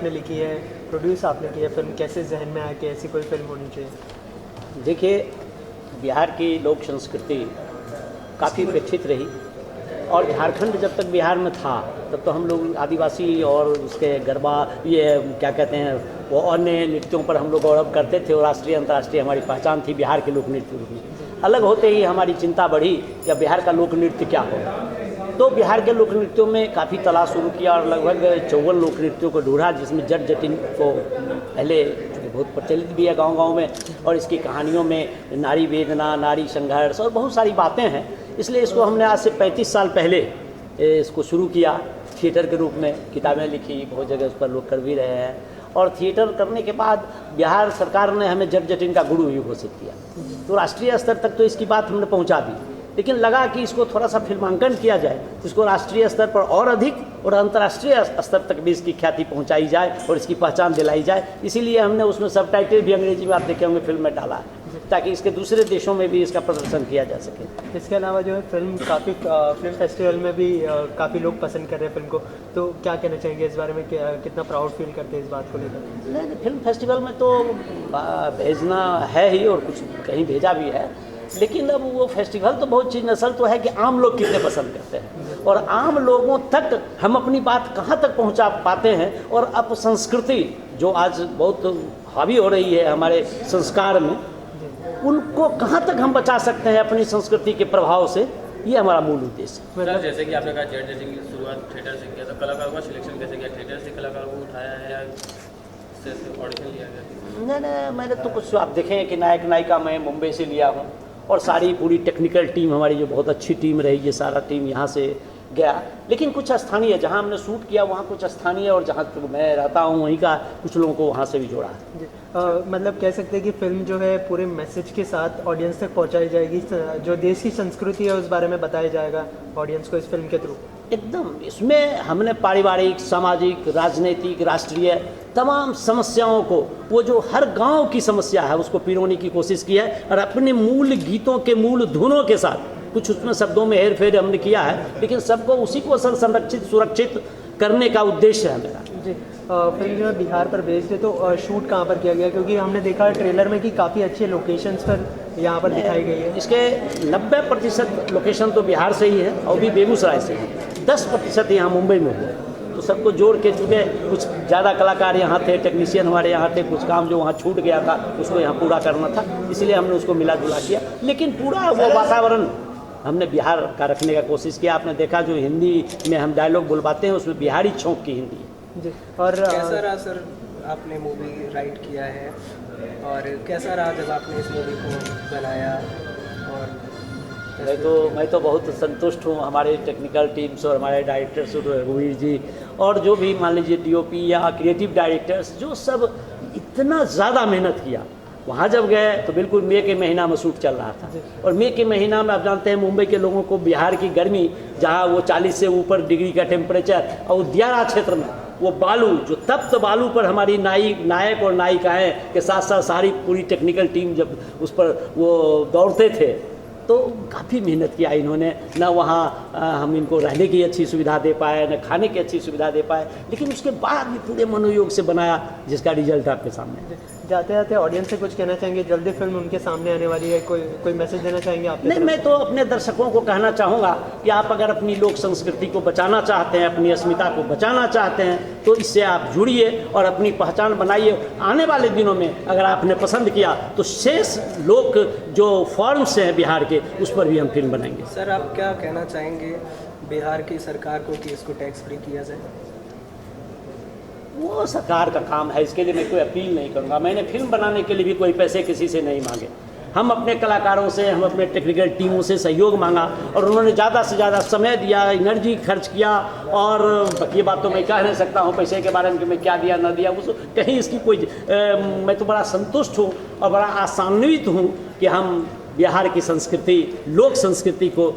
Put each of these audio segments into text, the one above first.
आपने लिखी है, प्रोड्यूस आपने की है फिल्म, कैसे जहन में आया कि ऐसी कोई फिल्म होनी चाहिए? देखिए, बिहार की लोक संस्कृति काफ़ी उपेक्षित रही और झारखंड जब तक बिहार में था तब तो हम लोग आदिवासी और उसके गरबा ये क्या कहते हैं वो अन्य नृत्यों पर हम लोग गौरव करते थे और राष्ट्रीय अंतर्राष्ट्रीय हमारी पहचान थी बिहार के लोक नृत्य की। अलग होते ही हमारी चिंता बढ़ी कि अब बिहार का लोक नृत्य क्या होगा। तो बिहार के लोक नृत्यों में काफ़ी तलाश शुरू किया और लगभग 54 लोक नृत्यों को ढूंढा, जिसमें जट जटिन को पहले बहुत प्रचलित भी है गांव-गांव में, और इसकी कहानियों में नारी वेदना, नारी संघर्ष और बहुत सारी बातें हैं। इसलिए इसको हमने आज से 35 साल पहले इसको शुरू किया थिएटर के रूप में, किताबें लिखी, बहुत जगह उस पर लोग कर भी रहे हैं। और थिएटर करने के बाद बिहार सरकार ने हमें जट जटिन का गुरु भी घोषित किया, तो राष्ट्रीय स्तर तक तो इसकी बात हमने पहुंचा दी। लेकिन लगा कि इसको थोड़ा सा फिल्मांकन किया जाए, इसको राष्ट्रीय स्तर पर और अधिक और अंतर्राष्ट्रीय स्तर तक भी इसकी ख्याति पहुंचाई जाए और इसकी पहचान दिलाई जाए। इसीलिए हमने उसमें सबटाइटल भी अंग्रेजी में आप देखे होंगे फिल्म में डाला है, ताकि इसके दूसरे देशों में भी इसका प्रदर्शन किया जा सके। इसके अलावा जो है फिल्म काफ़ी फिल्म फेस्टिवल में भी काफ़ी लोग पसंद कर रहे हैं फिल्म को, तो क्या कहना चाहेंगे इस बारे में, कितना प्राउड फील करते हैं इस बात को लेकर? नहीं, फिल्म फेस्टिवल में तो भेजना है ही और कुछ कहीं भेजा भी है, लेकिन अब वो फेस्टिवल तो बहुत चीज़ नस्ल तो है कि आम लोग कितने पसंद करते हैं और आम लोगों तक हम अपनी बात कहाँ तक पहुँचा पाते हैं। और अब संस्कृति जो आज बहुत हावी हो रही है हमारे संस्कार में, उनको कहाँ तक हम बचा सकते हैं अपनी संस्कृति के प्रभाव से, ये हमारा मूल उद्देश्य है। मतलब जैसे कि आपने कहा जट जजिंग की शुरुआत थिएटर से किया, तो कलाकारों का सिलेक्शन कैसे किया? थिएटर से कलाकारों को उठाया है या ऑडिशन लिया गया? नहीं, मैंने तो कुछ आप देखें कि नायक नायिका मैं मुंबई से लिया हूँ और सारी पूरी टेक्निकल टीम हमारी जो बहुत अच्छी टीम रही, ये सारा टीम यहाँ से गया। लेकिन कुछ स्थानीय जहाँ हमने शूट किया वहाँ कुछ स्थानीय, और जहाँ मैं रहता हूँ वहीं का कुछ लोगों को वहाँ से भी जोड़ा है। मतलब कह सकते हैं कि फिल्म जो है पूरे मैसेज के साथ ऑडियंस तक पहुँचाई जाएगी, जो देश की संस्कृति है उस बारे में बताया जाएगा ऑडियंस को इस फिल्म के थ्रू। एकदम, इसमें हमने पारिवारिक, सामाजिक, राजनीतिक, राष्ट्रीय तमाम समस्याओं को, वो जो हर गांव की समस्या है उसको पिरोने की कोशिश की है और अपने मूल गीतों के मूल धुनों के साथ कुछ उसमें शब्दों में हेर फेर हमने किया है, लेकिन सबको उसी को संरक्षित सुरक्षित करने का उद्देश्य है मेरा। जी, फिल्म जो है बिहार पर बेस्ड है, तो शूट कहाँ पर किया गया? क्योंकि हमने देखा ट्रेलर में कि काफ़ी अच्छे लोकेशंस पर यहाँ पर दिखाई गई है। इसके 90% लोकेशन तो बिहार से ही है और भी बेगूसराय से है, 10% यहाँ मुंबई में हुआ। तो सबको जोड़ के, चूँकि कुछ ज़्यादा कलाकार यहाँ थे, टेक्नीशियन हमारे यहाँ थे, कुछ काम जो वहाँ छूट गया था उसको यहाँ पूरा करना था, इसलिए हमने उसको मिला जुला किया। लेकिन पूरा वो वातावरण हमने बिहार का रखने का कोशिश किया। आपने देखा जो हिंदी में हम डायलॉग बुलवाते हैं उसमें बिहारी छौंक की हिंदी है। जी, और कैसा रहा सर, आपने मूवी राइट किया है और कैसा रहा जब आपने इस मूवी को बनाया? और मैं तो बहुत संतुष्ट हूँ हमारे टेक्निकल टीम्स और हमारे डायरेक्टर्स रघुवीर जी और जो भी मान लीजिए डीओपी या क्रिएटिव डायरेक्टर्स, जो सब इतना ज़्यादा मेहनत किया। वहाँ जब गए तो बिल्कुल मई के महीना में शूट चल रहा था और मई के महीना में आप जानते हैं मुंबई के लोगों को बिहार की गर्मी, जहाँ वो 40 से ऊपर डिग्री का टेम्परेचर, और दियारा क्षेत्र में वो बालू, जो तप्त बालू पर हमारी नायक और नायिकाएँ के साथ साथ सारी पूरी टेक्निकल टीम जब उस पर वो दौड़ते थे तो काफ़ी मेहनत किया इन्होंने। न वहाँ हम इनको रहने की अच्छी सुविधा दे पाए, न खाने की अच्छी सुविधा दे पाए, लेकिन उसके बाद भी पूरे मनोयोग से बनाया, जिसका रिजल्ट आपके सामने। जाते जाते ऑडियंस से कुछ कहना चाहेंगे? जल्दी फिल्म उनके सामने आने वाली है, कोई मैसेज देना चाहेंगे आप? नहीं, मैं तो अपने दर्शकों को कहना चाहूँगा कि आप अगर अपनी लोक संस्कृति को बचाना चाहते हैं, अपनी अस्मिता को बचाना चाहते हैं, तो इससे आप जुड़िए और अपनी पहचान बनाइए। आने वाले दिनों में अगर आपने पसंद किया तो शेष लोक जो फॉर्म्स हैं बिहार के, उस पर भी हम फिल्म बनाएंगे। सर, आप क्या कहना चाहेंगे बिहार की सरकार को कि इसको टैक्स फ्री किया जाए? वो सरकार का काम है, इसके लिए मैं कोई अपील नहीं करूँगा। मैंने फिल्म बनाने के लिए भी कोई पैसे किसी से नहीं मांगे। हम अपने कलाकारों से, हम अपने टेक्निकल टीमों से सहयोग मांगा और उन्होंने ज़्यादा से ज़्यादा समय दिया, एनर्जी खर्च किया। और ये बात तो मैं कह नहीं सकता हूँ पैसे के बारे में कि मैं क्या दिया ना दिया, उस कहीं इसकी कोई मैं तो बड़ा संतुष्ट हूँ और बड़ा आशान्वित हूँ कि हम बिहार की संस्कृति, लोक संस्कृति को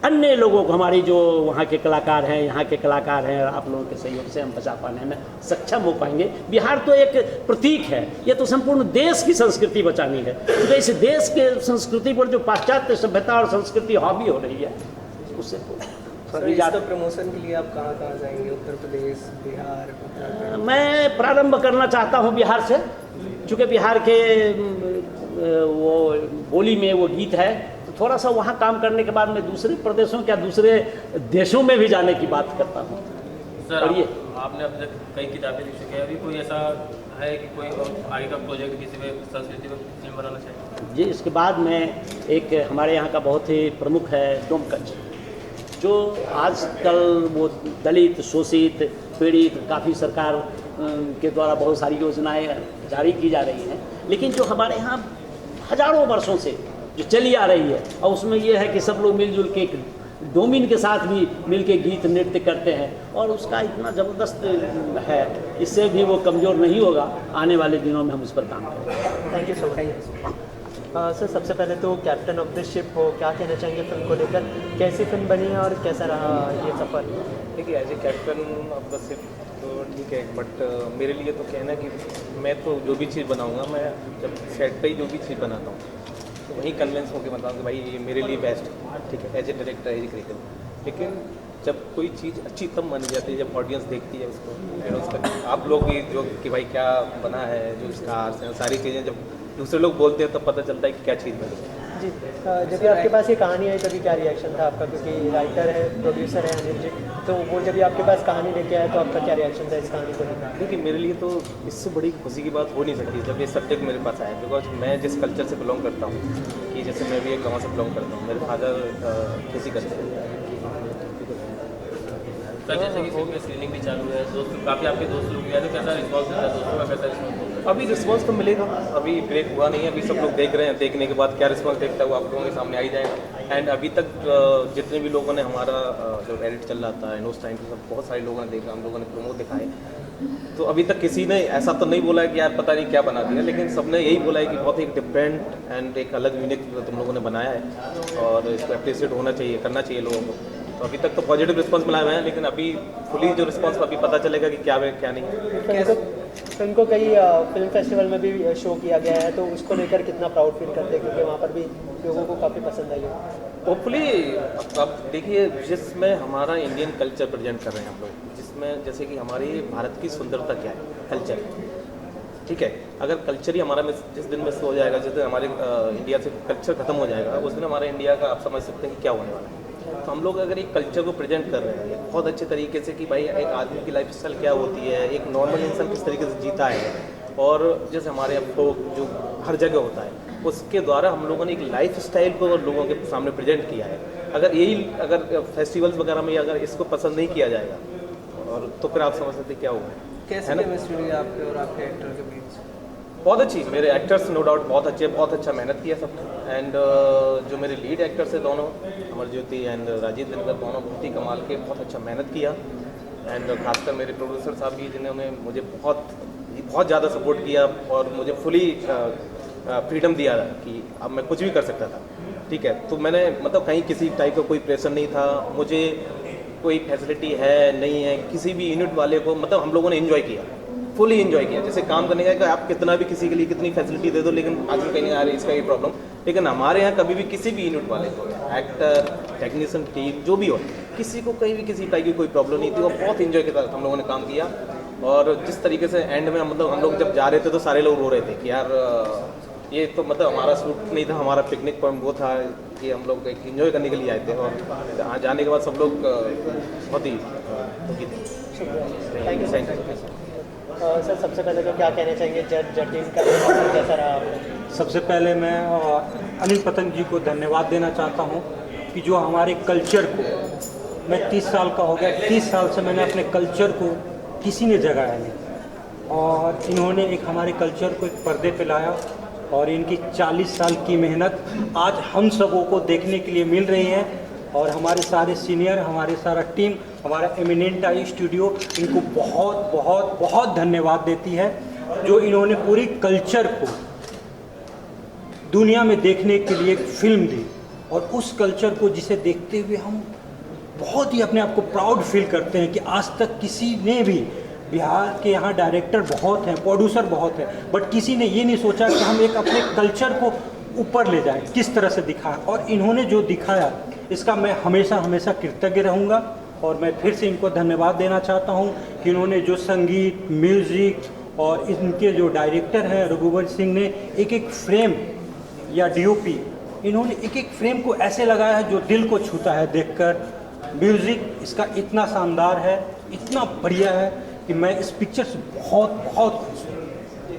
अन्य लोगों को, हमारी जो वहाँ के कलाकार हैं, यहाँ के कलाकार हैं, आप लोगों के सहयोग से हम बचा पाने में सक्षम हो पाएंगे। बिहार तो एक प्रतीक है, ये तो संपूर्ण देश की संस्कृति बचानी है। तो इस देश के संस्कृति पर जो पाश्चात्य सभ्यता और संस्कृति हावी हो रही है, उससे अभी इसका प्रमोशन के लिए आप कहाँ कहाँ जाएंगे? उत्तर प्रदेश, बिहार, उत्तराखंड? मैं प्रारंभ करना चाहता हूँ बिहार से, चूँकि बिहार के वो बोली में वो गीत है, तो थोड़ा सा वहाँ काम करने के बाद मैं दूसरे प्रदेशों या दूसरे देशों में भी जाने की बात करता हूँ। सर पढ़िए। आपने अब तक कई किताबें लिख चुके हैं, अभी कोई ऐसा है कि कोई आगे का प्रोजेक्ट किसी में संस्कृति में फिल्म बनाना चाहिए? जी, इसके बाद में एक हमारे यहाँ का बहुत ही प्रमुख है डोमकच, जो आजकल वो दलित, शोषित, पीड़ित, काफ़ी सरकार के द्वारा बहुत सारी योजनाएं जारी की जा रही हैं, लेकिन जो हमारे यहाँ हजारों वर्षों से जो चली आ रही है, और उसमें ये है कि सब लोग मिलजुल के एक डोमिन के साथ भी मिल के गीत नृत्य करते हैं, और उसका इतना ज़बरदस्त है, इससे भी वो कमज़ोर नहीं होगा। आने वाले दिनों में हम उस पर काम करेंगे। Thank you so much. Sir, सबसे पहले तो कैप्टन ऑफ द शिप हो, क्या कहना चाहेंगे फिल्म को लेकर? कैसी फिल्म बनी है और कैसा रहा ये सफ़र? देखिए, as a captain of the ship तो ठीक है, बट मेरे लिए तो कहना कि मैं तो जो भी चीज़ बनाऊंगा, मैं जब सेट पे ही जो भी चीज़ बनाता हूँ तो वहीं कन्विंस होकर बताऊँ कि भाई ये मेरे लिए बेस्ट है, ठीक है, as a director, as a creator. लेकिन जब कोई चीज़ अच्छी तब मानी जाती है जब ऑडियंस देखती है उसको, फिर उसका आप लोग भी जो कि भाई क्या बना है, जो स्टार्स हैं, सारी चीज़ें जब दूसरे लोग बोलते हैं तब पता चलता है कि क्या चीज़ बनी है। जी, जब भी आपके पास ये कहानी आई तभी क्या रिएक्शन था आपका? क्योंकि राइटर है, प्रोड्यूसर है अनिल जी, तो वो जब भी आपके पास कहानी लेके आए तो आपका क्या रिएक्शन था इस कहानी को लेकर? देखिए, मेरे लिए तो इससे बड़ी खुशी की बात हो नहीं सकती जब ये सब्जेक्ट मेरे पास आया, बिकॉज मैं जिस कल्चर से बिलोंग करता हूँ, कि जैसे मैं भी एक गाँव से बिलोंग करता हूँ, मेरे फादर खेती करते हैं। सर, जैसे कि फिल्म की स्क्रीनिंग भी चालू है, दोस्त काफ़ी आपके दोस्त लोग भी आए, तो कैसा रिस्पॉन्स मिलता है? दोस्तों का कैसा रिस्पॉन्स? अभी रिस्पांस तो मिलेगा, अभी ब्रेक हुआ नहीं है, अभी सब लोग देख रहे हैं, देखने के बाद क्या रिस्पांस देखता है वो आप लोगों के सामने आ ही जाएगा। एंड अभी तक जितने भी लोगों ने हमारा जो एडिट चल रहा था एंड उस टाइम पे सब बहुत सारे लोगों ने देखा, हम लोगों ने प्रोमो दिखाए, तो अभी तक किसी ने ऐसा तो नहीं बोला है कि यार पता नहीं क्या बना दिया, लेकिन सबने यही बोला है कि बहुत एक डिफरेंट एंड एक अलग यूनिक तुम लोगों ने बनाया है और इसको अप्रिशिएट होना चाहिए, करना चाहिए लोगों को। तो अभी तक तो पॉजिटिव रिस्पांस मिला हुआ है, लेकिन अभी फुली जो रिस्पांस अभी पता चलेगा कि क्या है क्या नहीं है। फिल्म को कई फिल्म फेस्टिवल में भी शो किया गया है, तो उसको लेकर कितना प्राउड फील करते हैं? क्योंकि वहाँ पर भी लोगों को काफ़ी पसंद आई है। होपफुली अब देखिए, जिसमें हमारा इंडियन कल्चर प्रेजेंट कर रहे हैं हम लोग, जिसमें जैसे कि हमारी भारत की सुंदरता क्या है, कल्चर, ठीक है। अगर कल्चर ही हमारा जिस दिन मिस हो जाएगा, जिस दिन हमारे इंडिया से कल्चर खत्म हो जाएगा, उस दिन हमारे इंडिया का आप समझ सकते हैं कि क्या होने वाला है। तो हम लोग अगर एक कल्चर को प्रेजेंट कर रहे हैं बहुत अच्छे तरीके से कि भाई एक आदमी की लाइफस्टाइल क्या होती है, एक नॉर्मल इंसान किस तरीके से जीता है, और जैसे हमारे अब फोक जो हर जगह होता है, उसके द्वारा हम लोगों ने एक लाइफ स्टाइल को लोगों के सामने प्रेजेंट किया है। अगर फेस्टिवल्स वगैरह में अगर इसको पसंद नहीं किया जाएगा और तो फिर आप समझ सकते क्या होगा। कैसे केमिस्ट्री है आपके और आपके एक्टर के बीच? बहुत अच्छी, मेरे एक्टर्स नो डाउट बहुत अच्छे, बहुत अच्छा मेहनत किया सबने। एंड जो मेरे लीड एक्टर्स है दोनों, अमरज्योति एंड राजीव दिनकर, दोनों बहुत ही कमाल के, बहुत अच्छा मेहनत किया। एंड खासकर मेरे प्रोड्यूसर साहब भी, जिन्होंने मुझे बहुत ज़्यादा सपोर्ट किया और मुझे फुली फ्रीडम दिया कि अब मैं कुछ भी कर सकता था, ठीक है। तो मैंने मतलब कहीं किसी टाइप का कोई प्रेशर नहीं था, मुझे कोई फैसिलिटी है नहीं है, किसी भी यूनिट वाले को मतलब हम लोगों ने इन्जॉय किया, फुली इन्जॉय किया। जैसे काम करने का कि आप कितना भी किसी के लिए कितनी फैसिलिटी दे दो, लेकिन आज भी कहीं आ रही इसका ये प्रॉब्लम, लेकिन हमारे यहाँ कभी भी किसी भी यूनिट वाले को, एक्टर, टेक्नीशियन टीम जो भी हो, किसी को कहीं भी किसी टाइप की कोई प्रॉब्लम नहीं थी, और बहुत इन्जॉय के साथ हम लोगों ने काम किया। और जिस तरीके से एंड में मतलब हम लोग जब जा रहे थे तो सारे लोग रो रहे थे कि यार ये तो मतलब हमारा शूट नहीं था, हमारा पिकनिक पॉइंट वो था कि हम लोग एक इन्जॉय करने के लिए आए थे, और यहाँ जाने के बाद सब लोग बहुत ही दुखी थे। Thank you sir. सबसे पहले तो क्या कहना चाहेंगे जज टीम का कैसा रहा? सबसे पहले मैं अनिल पतंग जी को धन्यवाद देना चाहता हूँ कि जो हमारे कल्चर को, मैं 30 साल का हो गया, 30 साल से मैंने अपने कल्चर को किसी ने जगाया नहीं, और इन्होंने एक हमारे कल्चर को एक पर्दे पे लाया, और इनकी 40 साल की मेहनत आज हम सबों को देखने के लिए मिल रही है। और हमारे सारे सीनियर, हमारे सारा टीम, हमारा एमिनेंट आई स्टूडियो इनको बहुत बहुत बहुत धन्यवाद देती है, जो इन्होंने पूरी कल्चर को दुनिया में देखने के लिए एक फिल्म दी, और उस कल्चर को जिसे देखते हुए हम बहुत ही अपने आप को प्राउड फील करते हैं कि आज तक किसी ने भी, बिहार के यहाँ डायरेक्टर बहुत हैं, प्रोड्यूसर बहुत हैं, बट किसी ने ये नहीं सोचा कि हम एक अपने कल्चर को ऊपर ले जाएं, किस तरह से दिखाया, और इन्होंने जो दिखाया इसका मैं हमेशा हमेशा कृतज्ञ रहूँगा। और मैं फिर से इनको धन्यवाद देना चाहता हूँ कि इन्होंने जो संगीत, म्यूज़िक और इनके जो डायरेक्टर हैं रघुवर सिंह ने एक एक फ्रेम या डीओपी, इन्होंने एक एक फ्रेम को ऐसे लगाया है जो दिल को छूता है देखकर। म्यूज़िक इसका इतना शानदार है, इतना बढ़िया है कि मैं इस पिक्चर से बहुत बहुत खुश हूँ।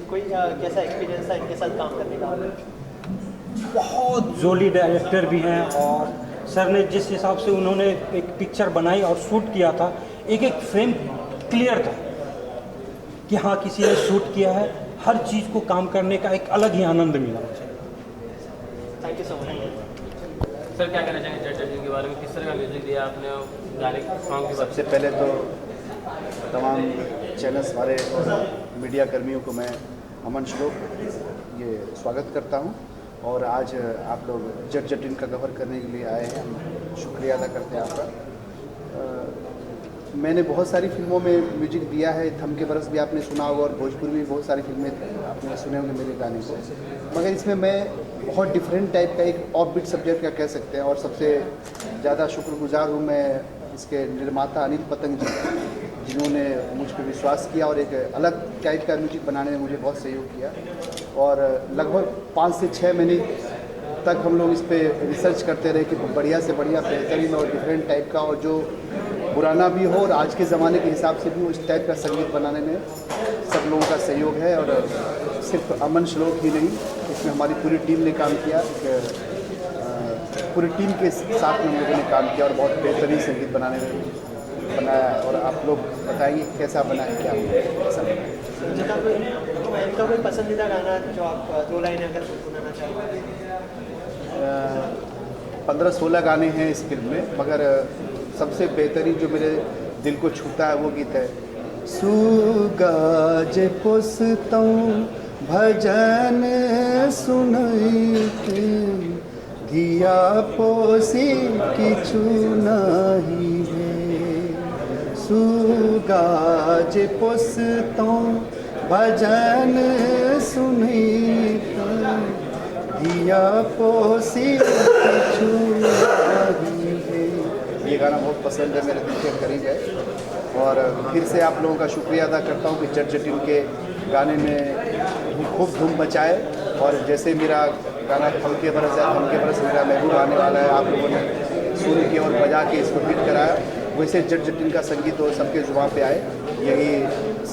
कोई कैसा एक्सपीरियंस था इनके साथ काम करने का? बहुत जोली डायरेक्टर भी हैं, और सर ने जिस हिसाब से उन्होंने एक पिक्चर बनाई और शूट किया था, एक एक फ्रेम क्लियर था कि हाँ किसी ने शूट किया है। हर चीज़ को काम करने का एक अलग ही आनंद मिला मुझे। Thank you so much. Sir क्या कहना चाहेंगे जज के बारे में, किस तरह का म्यूजिक दिया आपने गाने सॉन्ग के बारे सबसे पहले तो तमाम चैनल्स वाले और मीडिया कर्मियों को मैं अमन श्लोक ये स्वागत करता हूँ। और आज आप लोग जट जटिन का कवर करने के लिए आए हैं, हम शुक्रिया अदा करते हैं आपका। मैंने बहुत सारी फिल्मों में म्यूजिक दिया है, थम के बरस भी आपने सुना होगा, और भोजपुर में बहुत सारी फिल्में आपने सुने होंगे मेरे गाने को। मगर इसमें मैं बहुत डिफरेंट टाइप का एक ऑफ बीट सब्जेक्ट का कह सकते हैं, और सबसे ज़्यादा शुक्रगुजार हूँ मैं इसके निर्माता अनिल पतंग जी, जिन्होंने मुझ पर विश्वास किया और एक अलग टाइप का म्यूजिक बनाने में मुझे बहुत सहयोग किया। और लगभग 5 से 6 महीने तक हम लोग इस पर रिसर्च करते रहे कि बढ़िया से बढ़िया, बेहतरीन और डिफरेंट टाइप का, और जो पुराना भी हो और आज के ज़माने के हिसाब से भी उस टाइप का संगीत बनाने में सब लोगों का सहयोग है। और सिर्फ अमन श्लोक ही नहीं, इसमें हमारी पूरी टीम ने काम किया, पूरी टीम के साथ में हम लोगों ने काम किया और बहुत बेहतरीन संगीत बनाने में बनाया। और आप लोग बताएंगे कैसा बना है, क्या कैसा बना है। इनका कोई पसंदीदा गाना जो आप 2 लाइनें अगर सुनाना चाहें? 15-16 गाने हैं इस फिल्म में, मगर सबसे बेहतरीन जो मेरे दिल को छूता है वो गीत है, सुगा जे पुस्तौं भजन सुनैके धिया पोसी किछु नाही है। सुगा जे पुस्तौं भजन सुनैके धिया पोसी किछु नाही है। ये गाना बहुत पसंद है, मेरे दिल के करीब है। और फिर से आप लोगों का शुक्रिया अदा करता हूँ कि जट जटिन के गाने में खूब धूम मचाए। और जैसे मेरा गाना थम के बरस है, थम के बरस मेरा महबूब आने वाला है, आप लोगों ने सुन के और बजा के इसको हिट कराया, वैसे जट जटिन का संगीत और सबके जुबान पे आए, यही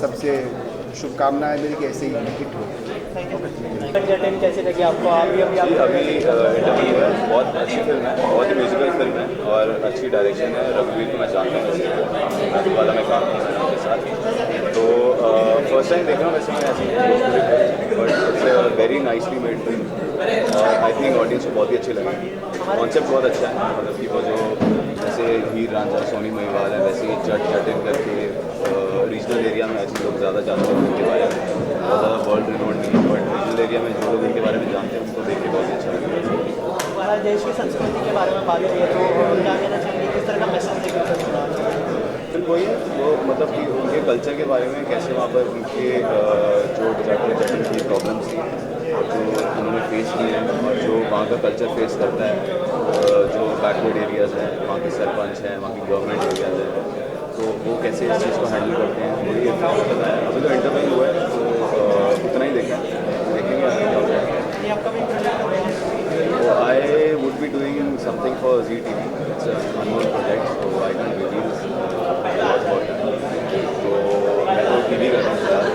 सबसे शुभकामनाएं मेरी कि ऐसे ही हिट हो। जट जटिन कैसी लगी आपको? अभी इंटरव्यू है, बहुत अच्छी फिल्म है, बहुत ही म्यूजिकल फिल्म है और अच्छी डायरेक्शन है। रघुवीर को मैं जानता हूँ, रघुवाला में काम किया है उनके साथ, तो फर्स्ट टाइम देख रहा हूँ वैसे मैं ऐसी, but it's very nicely made film और आई थिंक ऑडियंस को बहुत ही अच्छी लगी। कॉन्सेप्ट बहुत अच्छा है, मतलब कि वो जो जैसे हीर रांझा सोनी महिवाल है, वैसे ही जट जटिन करके रीजनल एरिया में आई थिंक लोग ज़्यादा जानते हैं उनके बारे में, बहुत ज़्यादा वर्ल्ड रिनोन्ड नहीं है, बट रीजनल एरिया में जो लोग उनके बारे में जानते हैं उनको देख के बहुत ही अच्छा लगा। हमारे देश की संस्कृति के बारे में बात हुई है, तो क्या कहना चाहेंगे, किस तरह का मैसेज देकर फिर वही है वो, मतलब कि उनके कल्चर के बारे में, कैसे वहाँ पर उनके जो जटिन की प्रॉब्लम्स थी जो उन्होंने फेस की है, और जो वहाँ का कल्चर फेस करता है, जो बैकवर्ड एरियाज़ हैं, वहाँ के सरपंच हैं, वहाँ की गवर्नमेंट एरियाज़ हैं, तो वो कैसे इस चीज़ को हैंडल करते हैं, वही एक बताया। अभी तो इंटरव्यू हुआ है, तो उतना ही देखेंगे I would be doing something for ZTV, it's unknown project, so I can't reveal about that, तो मैं तो TV कर रहा हूँ।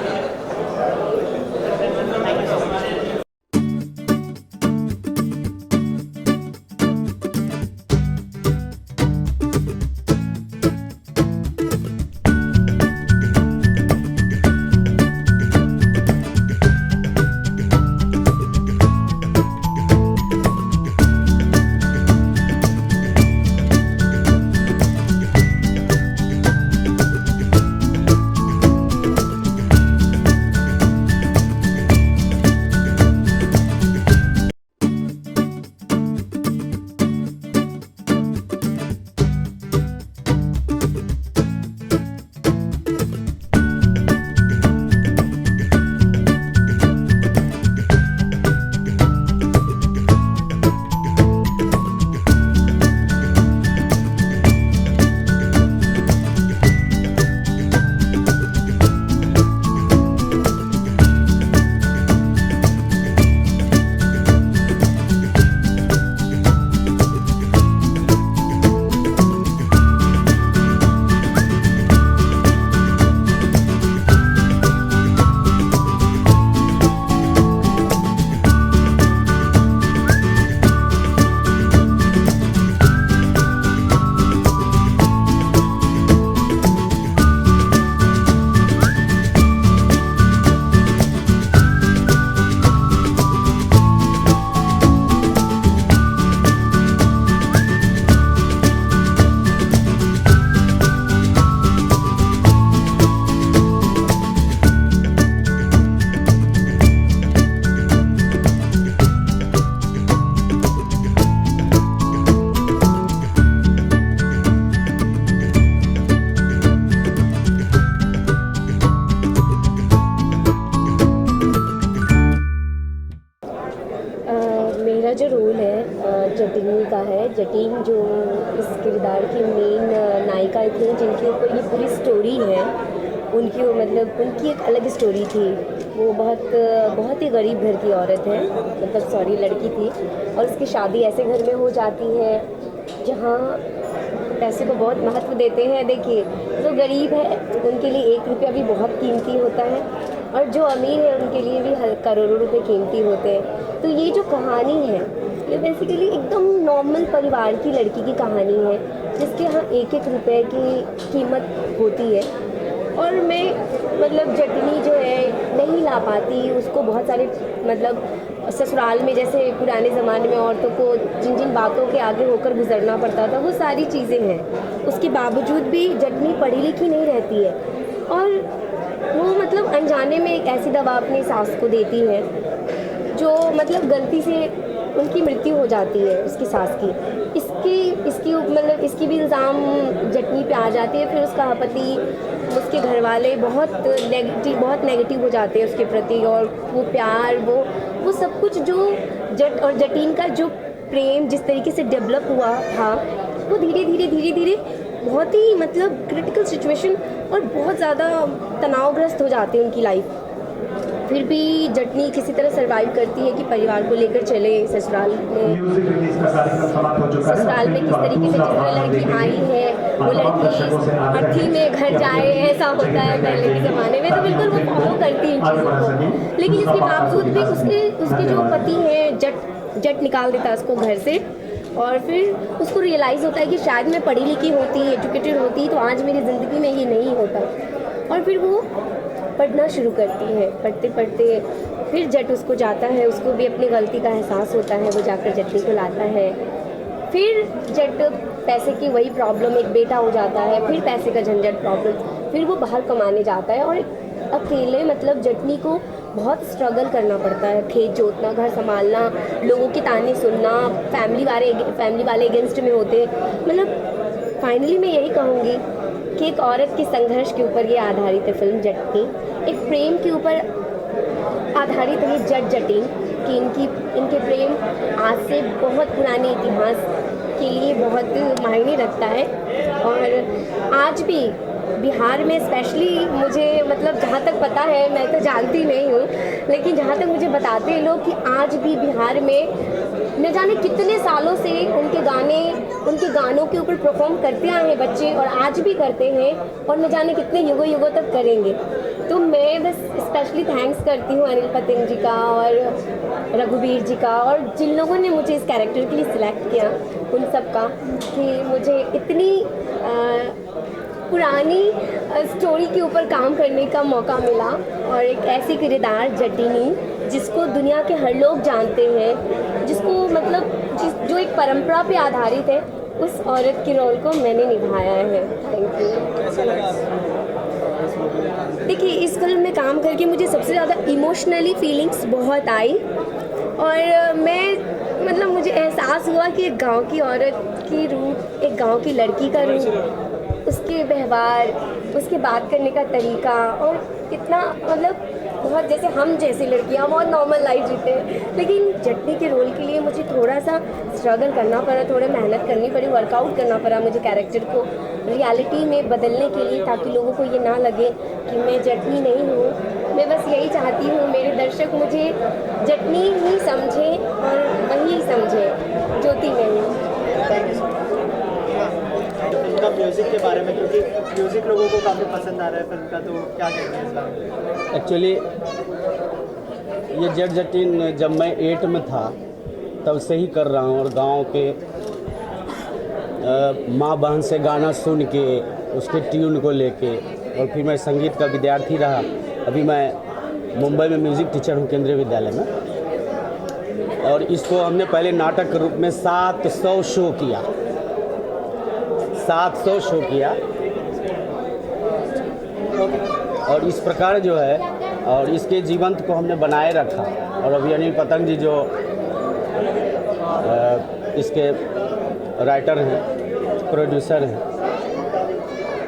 मेरा जो रोल है जटिनी का है। जटिन जो इस किरदार की मेन नायिका थी, जिनके ऊपर ये पूरी स्टोरी है, उनकी मतलब उनकी एक अलग स्टोरी थी। वो बहुत ही गरीब घर की औरत है, मतलब सॉरी लड़की थी, और उसकी शादी ऐसे घर में हो जाती है जहाँ पैसे को बहुत महत्व देते हैं। देखिए, जो गरीब है उनके लिए 1 रुपया भी बहुत कीमती होता है, और जो अमीर है उनके लिए भी करोड़ों रुपए कीमती होते हैं। तो ये जो कहानी है ये बेसिकली एकदम नॉर्मल परिवार की लड़की की कहानी है, जिसके यहाँ 1-1 रुपए की कीमत होती है। और मैं मतलब जटनी जो है नहीं ला पाती, उसको बहुत सारे मतलब ससुराल में जैसे पुराने ज़माने में औरतों को जिन जिन बातों के आगे होकर गुजरना पड़ता था, वो सारी चीज़ें हैं। उसके बावजूद भी जटनी पढ़ी लिखी नहीं रहती है, और वो मतलब अनजाने में एक ऐसी दवा अपनी सास को देती है जो मतलब गलती से उनकी मृत्यु हो जाती है उसकी सास की। इसकी मतलब इसकी भी इल्ज़ाम जटनी पे आ जाती है। फिर उसका पति, उसके घर वाले बहुत नेगेटिव हो जाते हैं उसके प्रति, और वो प्यार वो सब कुछ जो जट और जटीन का जो प्रेम जिस तरीके से डेवलप हुआ था, वो धीरे धीरे बहुत ही मतलब क्रिटिकल सिचुएशन और बहुत ज़्यादा तनावग्रस्त हो जाती है उनकी लाइफ। फिर भी जटनी किसी तरह सरवाइव करती है कि परिवार को लेकर चले ससुराल में। ससुराल में किस तरीके से जिस लड़की आई है वो लड़की अर्थी में घर जाए, ऐसा होता है पहले के ज़माने में, तो बिल्कुल वो फॉलो करती है इन चीज़ों को। लेकिन इसके बावजूद भी उसके जो पति हैं जट निकाल देता है उसको घर से, और फिर उसको रियलाइज़ होता है कि शायद मैं पढ़ी लिखी होती, एजुकेटेड होती तो आज मेरी ज़िंदगी में ये नहीं होता। और फिर वो पढ़ना शुरू करती है। पढ़ते पढ़ते फिर जट उसको जाता है, उसको भी अपनी गलती का एहसास होता है, वो जाकर जटनी को लाता है। फिर जट पैसे की वही प्रॉब्लम, एक बेटा हो जाता है, फिर पैसे का झंझट प्रॉब्लम, फिर वो बाहर कमाने जाता है, और अकेले मतलब जटनी को बहुत स्ट्रगल करना पड़ता है। खेत जोतना, घर संभालना, लोगों के ताने सुनना, फैमिली वाले अगेंस्ट में होते। मतलब फाइनली मैं यही कहूँगी कि एक औरत के संघर्ष के ऊपर ये आधारित है फिल्म जटनी। एक प्रेम के ऊपर आधारित है जट जटिन कि इनके प्रेम आज से बहुत पुराने इतिहास के लिए बहुत मायने रखता है। और आज भी बिहार में स्पेशली मुझे मतलब जहाँ तक पता है, मैं तो जानती नहीं हूँ, लेकिन जहाँ तक मुझे बताते हैं लोग कि आज भी बिहार में न जाने कितने सालों से उनके गानों के ऊपर परफॉर्म करते आए हैं बच्चे, और आज भी करते हैं, और न जाने कितने युगों तक करेंगे। तो मैं बस स्पेशली थैंक्स करती हूँ अनिल पतंग जी का और रघुवीर जी का, और जिन लोगों ने मुझे इस कैरेक्टर के लिए सिलेक्ट किया उन सब का, कि मुझे इतनी पुरानी स्टोरी के ऊपर काम करने का मौका मिला, और एक ऐसी किरदार जटिनी जिसको दुनिया के हर लोग जानते हैं, जिसको मतलब जो एक परंपरा पे आधारित है, उस औरत के रोल को मैंने निभाया है। Thank you. कैसा लगा? देखिए, इस फिल्म में काम करके मुझे सबसे ज़्यादा इमोशनली फीलिंग्स बहुत आई, और मैं मतलब मुझे एहसास हुआ कि एक गांव की औरत की रूप, एक गांव की लड़की का रूप, उसके व्यवहार, उसके बात करने का तरीका, और कितना मतलब बहुत जैसे हम जैसी लड़कियां बहुत नॉर्मल लाइफ जीते हैं, लेकिन जटनी के रोल के लिए मुझे थोड़ा सा स्ट्रगल करना पड़ा, थोड़ा मेहनत करनी पड़ी, वर्कआउट करना पड़ा मुझे कैरेक्टर को रियलिटी में बदलने के लिए, ताकि लोगों को ये ना लगे कि मैं जटनी नहीं हूँ। मैं बस यही चाहती हूँ मेरे दर्शक मुझे जटनी ही समझें और वही समझें ज्योति नहीं। फिल्म का म्यूज़िक के बारे में, क्योंकि म्यूज़िक लोगों को काफ़ी पसंद आ रहा है फिल्म का, तो क्या कहते हैं इस बारे में? एक्चुअली ये जट जटिन जब मैं 8 में था तब से ही कर रहा हूँ, और गांव के माँ बहन से गाना सुन के उसके ट्यून को लेके, और फिर मैं संगीत का विद्यार्थी रहा। अभी मैं मुंबई में म्यूज़िक टीचर हूँ केंद्रीय विद्यालय में, और इसको हमने पहले नाटक के रूप में 700 शो किया, 700 शो किया, और इस प्रकार जो है, और इसके जीवंत को हमने बनाए रखा। और अभी अनिल पतंग जी जो इसके राइटर हैं, प्रोड्यूसर हैं,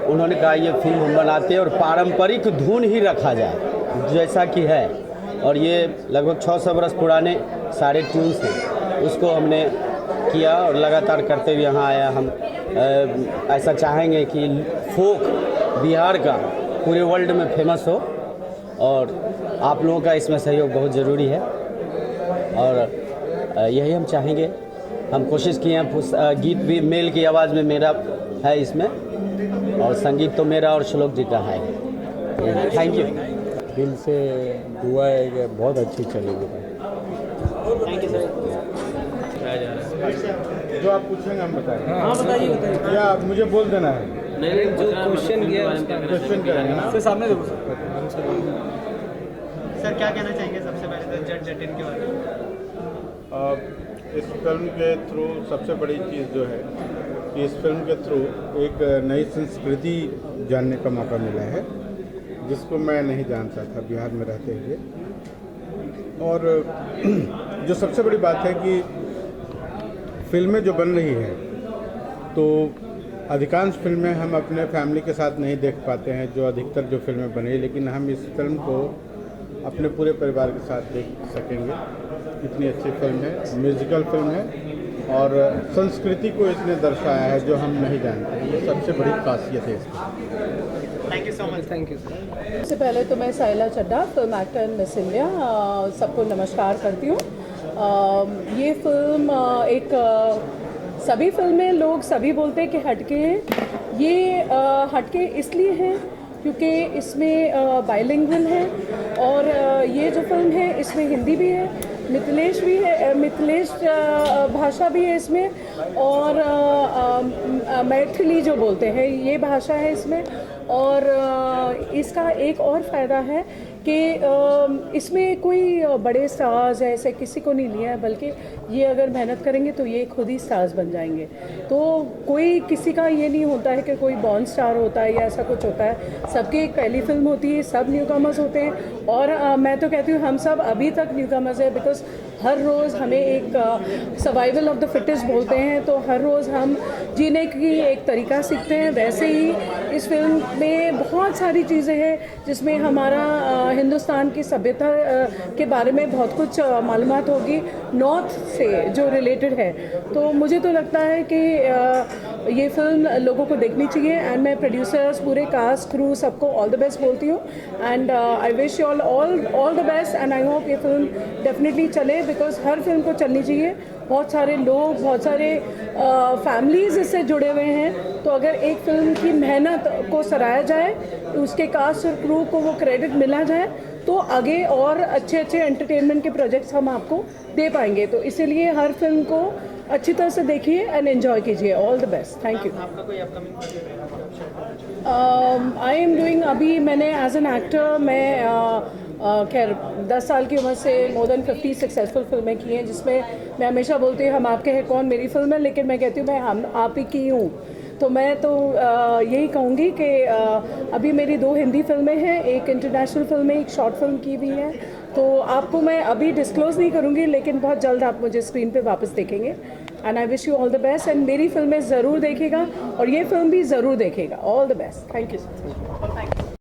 उन्होंने कहा ये फिल्म हम बनाते हैं और पारंपरिक धुन ही रखा जाए जैसा कि है, और ये लगभग 600 बरस पुराने सारे ट्यून्स हैं, उसको हमने किया और लगातार करते हुए यहाँ आया। हम ऐसा चाहेंगे कि फोक बिहार का पूरे वर्ल्ड में फेमस हो और आप लोगों का इसमें सहयोग बहुत ज़रूरी है और यही हम चाहेंगे। हम कोशिश किए हैं, गीत भी मेल की आवाज़ में मेरा है इसमें और संगीत तो मेरा और श्लोक जी का है। Thank you. दिल से दुआ है कि बहुत अच्छी चलेगी। Thank you sir. जो आप पूछेंगे हम बताएंगे। हाँ बताइए। या मुझे बोल देना है? नहीं, जो क्वेश्चन किया है उसका क्वेश्चन करेंगे ना? सर सामने देखो सर क्या कहना चाहेंगे सबसे पहले तो जट जटिन के बारे में? इस फिल्म के थ्रू सबसे बड़ी चीज़ जो है कि इस फिल्म के थ्रू एक नई संस्कृति जानने का मौका मिला है जिसको मैं नहीं जानता था बिहार में रहते हुए। और जो सबसे बड़ी बात है कि फिल्में जो बन रही हैं तो अधिकांश फिल्में हम अपने फैमिली के साथ नहीं देख पाते हैं, जो अधिकतर जो फिल्में बनी, लेकिन हम इस फिल्म को अपने पूरे परिवार के साथ देख सकेंगे। इतनी अच्छी फिल्म है, म्यूजिकल फिल्म है और संस्कृति को इसने दर्शाया है जो हम नहीं जानते। ये सबसे बड़ी खासियत है इसकी। Thank you so much. Thank you. सबसे पहले तो मैं Saila Chadha, film actor miss India, सबको नमस्कार करती हूँ। ये फिल्म एक सभी फिल्में लोग सभी बोलते हैं कि हटके हैं। ये हटके इसलिए हैं क्योंकि इसमें बाइलिंगुअल है और ये जो फिल्म है इसमें हिंदी भी है, मिथिलेश भी है, मिथिलेश भाषा भी है इसमें और मैथिली जो बोलते हैं ये भाषा है इसमें। और इसका एक और फ़ायदा है कि इसमें कोई बड़े स्टार्स ऐसे किसी को नहीं लिया है, बल्कि ये अगर मेहनत करेंगे तो ये खुद ही स्टार्स बन जाएंगे। तो कोई किसी का ये नहीं होता है कि कोई बॉर्न स्टार होता है या ऐसा कुछ होता है। सबकी एक पहली फिल्म होती है, सब न्यू कमर्स होते हैं और मैं तो कहती हूँ हम सब अभी तक न्यू कमर्स है। बिकॉज हर रोज़ हमें एक सर्वाइवल ऑफ द फिटेस्ट बोलते हैं, तो हर रोज़ हम जीने की एक तरीका सीखते हैं। वैसे ही इस फिल्म में बहुत सारी चीज़ें हैं जिसमें हमारा हिंदुस्तान की सभ्यता के बारे में बहुत कुछ मालूमात होगी नॉर्थ से जो रिलेटेड है। तो मुझे तो लगता है कि ये फिल्म लोगों को देखनी चाहिए एंड मैं प्रोड्यूसर्स, पूरे कास्ट, क्रू सबको ऑल द बेस्ट बोलती हूँ and I wish you all the best and I hope ये फिल्म डेफिनेटली चले बिकॉज हर फिल्म को चलनी चाहिए। बहुत सारे लोग, बहुत सारे फैमिलीज़ इससे जुड़े हुए हैं। तो अगर एक फिल्म की मेहनत को सराहा जाए, उसके कास्ट और क्रू को वो क्रेडिट मिला जाए तो आगे और अच्छे अच्छे एंटरटेनमेंट के प्रोजेक्ट्स हम आपको दे पाएंगे। तो इसीलिए हर फिल्म को अच्छी तरह से देखिए एंड एंजॉय कीजिए। All the best. Thank you. आपका कोई अपकमिंग आई एम डूइंग, अभी मैंने एज एन एक्टर मैं खैर 10 साल की उम्र से मोर देन 50 सक्सेसफुल फिल्में की हैं, जिसमें मैं हमेशा बोलती हूँ हम आपके हैं कौन मेरी फिल्म है, लेकिन मैं कहती हूँ मैं हम आप ही की हूँ। तो मैं तो यही कहूँगी कि अभी मेरी 2 हिंदी फिल्में हैं, एक इंटरनेशनल फिल्म है, एक शॉर्ट फिल्म की भी है। तो आपको मैं अभी डिस्क्लोज़ नहीं करूँगी, लेकिन बहुत जल्द आप मुझे स्क्रीन पे वापस देखेंगे and I wish you all the best and मेरी फिल्में ज़रूर देखिएगा और ये फिल्म भी ज़रूर देखिएगा। All the best. Thank you.